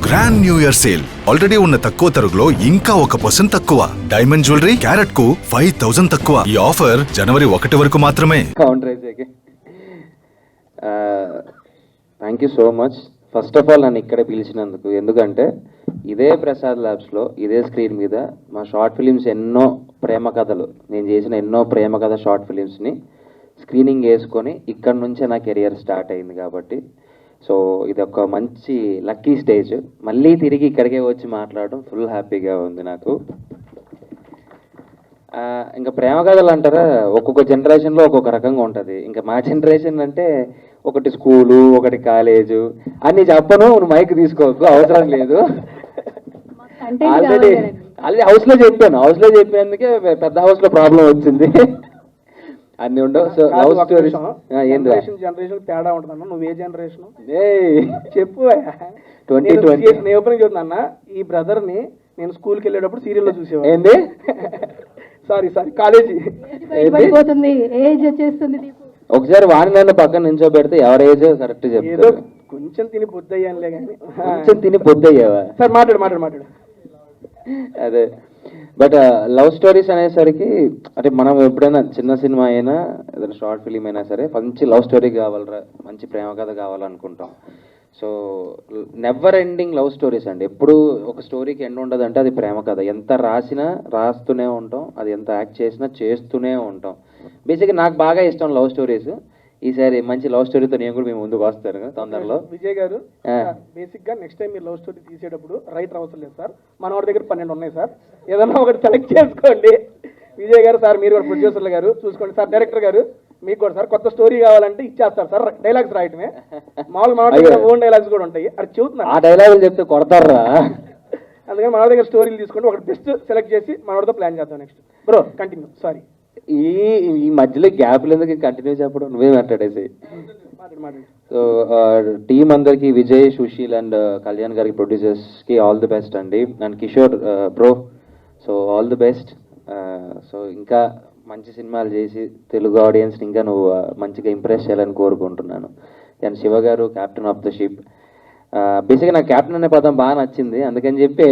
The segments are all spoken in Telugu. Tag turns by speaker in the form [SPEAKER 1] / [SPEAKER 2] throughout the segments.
[SPEAKER 1] Grand new year sale already ఉన్న తక్కువ తరుగులో ఇంకా 1% తక్కువ. డైమండ్ జ్యువెలరీ క్యారెట్ కు 5000 తక్కువ. ఈ ఆఫర్ జనవరి 1 వరకు మాత్రమే.
[SPEAKER 2] Thank you so much. First of all నన్ను ఇక్కడ పిలిచినందుకు. ఎందుకంటే ఇదే ప్రసాద్ ల్యాబ్స్లో ఇదే స్క్రీన్ మీద మా షార్ట్ ఫిలిమ్స్ ఎన్నో ప్రేమ కథలు, నేను చేసిన ఎన్నో ప్రేమ కథ షార్ట్ ఫిలిమ్స్ని స్క్రీనింగ్ వేసుకొని ఇక్కడ నుంచే నా కెరియర్ స్టార్ట్ అయింది. కాబట్టి సో ఇది ఒక మంచి లక్కీ స్టేజ్. మళ్ళీ తిరిగి ఇక్కడికే వచ్చి మాట్లాడడం ఫుల్ హ్యాపీగా ఉంది నాకు. ఇంకా ప్రేమ కథలు అంటారా, ఒక్కొక్క జనరేషన్లో ఒక్కొక్క రకంగా ఉంటుంది. ఇంకా మా జనరేషన్ అంటే ఒకటి స్కూలు, ఒకటి కాలేజు అన్నీ చెప్పను, నువ్వు మైక్ తీసుకోకు, అవసరం లేదు. ఆల్రెడీ హౌస్లో చెప్పేందుకే పెద్ద హౌస్లో ప్రాబ్లం వచ్చింది. అన్ని ఉండవు. సో లవ్ స్టోరీస్
[SPEAKER 3] జనరేషన్ తేడా ఉంటుందన్న. నువ్వు ఏ జనరేషన్ చెప్పు.
[SPEAKER 2] 2020
[SPEAKER 3] నేను ఓపెనింగ్ చెప్తున్నా. ఈ బ్రదర్ ని నేను స్కూల్కి వెళ్ళేటప్పుడు సీరియల్లో చూసేవాడు.
[SPEAKER 2] ఏంది?
[SPEAKER 3] సారీ కాలేజీ
[SPEAKER 4] ఏజ్ వచ్చేస్తుంది.
[SPEAKER 2] ఒకసారి వాడిని నన్ను పక్కన నించోబెడితే ఎవరి ఏజ్ కరెక్ట్
[SPEAKER 3] ఏదో
[SPEAKER 2] చెప్తారు.
[SPEAKER 3] కొంచెం తిని పొద్దయ్యానులే కానీ.
[SPEAKER 2] కొంచెం తిని పొద్దయ్యావా?
[SPEAKER 3] సార్ మాట్లాడు.
[SPEAKER 2] అదే. బట్ లవ్ స్టోరీస్ అనేసరికి అంటే మనం ఎప్పుడైనా చిన్న సినిమా అయినా ఏదైనా షార్ట్ ఫిలిం అయినా సరే మంచి లవ్ స్టోరీ కావాలరా, మంచి ప్రేమ కథ కావాలనుకుంటాం. So never ending love stories అండి. ఎప్పుడు ఒక స్టోరీకి ఎండ్ ఉండదు అంటే అది ప్రేమ కథ. ఎంత రాసినా రాస్తూనే ఉంటాం, అది ఎంత యాక్ట్ చేసినా చేస్తూనే ఉంటాం. బేసిక్గా నాకు బాగా ఇష్టం లవ్ స్టోరీస్. ఈసారి మంచి లవ్ స్టోరీతో నేను కూడా మేము ముందుకు వస్తాను తొందరలో.
[SPEAKER 3] విజయ్ గారు, బేసిక్ గా నెక్స్ట్ టైం మీరు లవ్ స్టోరీ తీసేటప్పుడు రైటర్ అవసరం లేదు సార్. మన వాడి దగ్గర 12 ఉన్నాయి సార్. ఏదన్నా ఒకటి సెలెక్ట్ చేసుకోండి. విజయ్ గారు సార్, మీరు కూడా ప్రొడ్యూసర్లు గారు చూసుకోండి సార్. డైరెక్టర్ గారు మీకు కూడా సార్ కొత్త స్టోరీ కావాలంటే ఇచ్చేస్తారు సార్. డైలాగ్స్ రాయటమే మామూలుగా ఓన్ డైలాగ్స్ కూడా ఉంటాయి. అది చెబుతున్నారు.
[SPEAKER 2] ఆ డైలాగులు చెప్తే కొడతారా?
[SPEAKER 3] అందుకని మన దగ్గర స్టోరీలు తీసుకుంటే ఒకటి బెస్ట్ సెలెక్ట్ చేసి మనవాడితో ప్లాన్ చేద్దాం. Next bro continue. సారీ,
[SPEAKER 2] ఈ మధ్యలో గ్యాప్లు ఎందుకు కంటిన్యూ చెప్పడం? నువ్వే మాట్లాడేసి. సో టీం అందరికి, విజయ్, సుశీల్ అండ్ కళ్యాణ్ గారికి, ప్రొడ్యూసర్స్కి ఆల్ ది బెస్ట్ అండి. And Kishore bro, so all the best. So ఇంకా మంచి సినిమాలు చేసి తెలుగు ఆడియన్స్ని ఇంకా నువ్వు మంచిగా ఇంప్రెస్ చేయాలని కోరుకుంటున్నాను. అండ్ శివ గారు, క్యాప్టెన్ ఆఫ్ ద షిప్. బేసిక్గా నాకు క్యాప్టెన్ అనే పదం బాగా నచ్చింది, అందుకని చెప్పి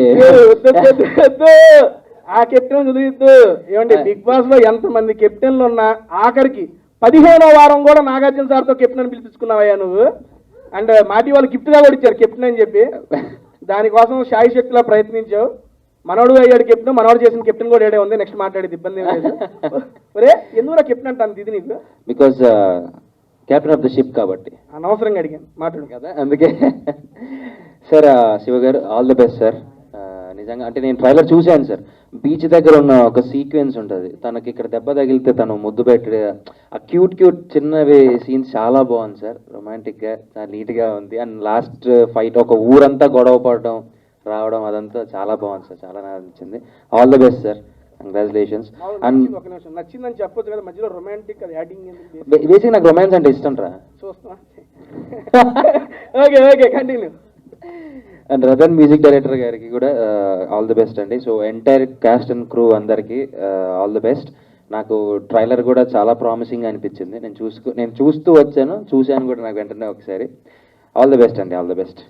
[SPEAKER 3] ఆ కెప్టెన్ చదివిద్దు. ఏమంటే బిగ్ బాస్ లో ఎంత మంది కెప్టెన్లు ఉన్నా ఆఖరికి 15వ వారం కూడా నాగార్జున సార్తో కెప్టెన్ అని పిలిపించుకున్నావయ్యా నువ్వు. అండ్ మాటి వాళ్ళు గిఫ్ట్ గా కూడా ఇచ్చారు కెప్టెన్ అని చెప్పి. దానికోసం శాయి శక్తిలా ప్రయత్నించావు. మనోడు అయ్యాడు కెప్టెన్, మనోడు చేసిన కెప్టెన్ కూడా ఏడే ఉంది. నెక్స్ట్ మాట్లాడేది ఇబ్బంది ఏం లేదు. ఒరే ఎందుకు కెప్టెన్ అంటాను ఇది నీకు?
[SPEAKER 2] Because captain of the ship కాబట్టి.
[SPEAKER 3] అనవసరంగా అడిగాను, మాట్లాడు
[SPEAKER 2] కదా అందుకే. సార్ శివ గారు ఆల్ ది బెస్ట్ సార్. నిజంగా అంటే నేను ట్రైలర్ చూశాను సార్. బీచ్ దగ్గర ఉన్న ఒక సీక్వెన్స్ ఉంటుంది, తనకి ఇక్కడ దెబ్బ తగిలితే తను ముద్దు పెట్టి ఆ క్యూట్ చిన్నవి సీన్స్ చాలా బాగుంది సార్. రొమాంటిక్గా చాలా నీట్గా ఉంది. అండ్ లాస్ట్ ఫైట్ ఒక ఊరంతా గొడవ పడడం రావడం అదంతా చాలా బాగుంది సార్. చాలా నచ్చింది. All the best sir, congratulations. And
[SPEAKER 3] నచ్చిందని చెప్పొచ్చు కదా, మధ్యలో రొమాంటిక్ అది యాడింగ్.
[SPEAKER 2] బేసిక్ నాకు రొమాన్స్ అంటే ఇష్టం రా.
[SPEAKER 3] చూస్తున్నా. Okay continue.
[SPEAKER 2] And Ratan music director గారికి కూడా ఆల్ ది బెస్ట్ అండి. So entire cast and crew అందరికీ ఆల్ ది బెస్ట్. నాకు ట్రైలర్ కూడా చాలా ప్రామిసింగ్ అనిపించింది. నేను చూస్తూ వచ్చాను, చూశాను కూడా నాకు వెంటనే ఒకసారి. ఆల్ ది బెస్ట్ అండి, ఆల్ ది బెస్ట్.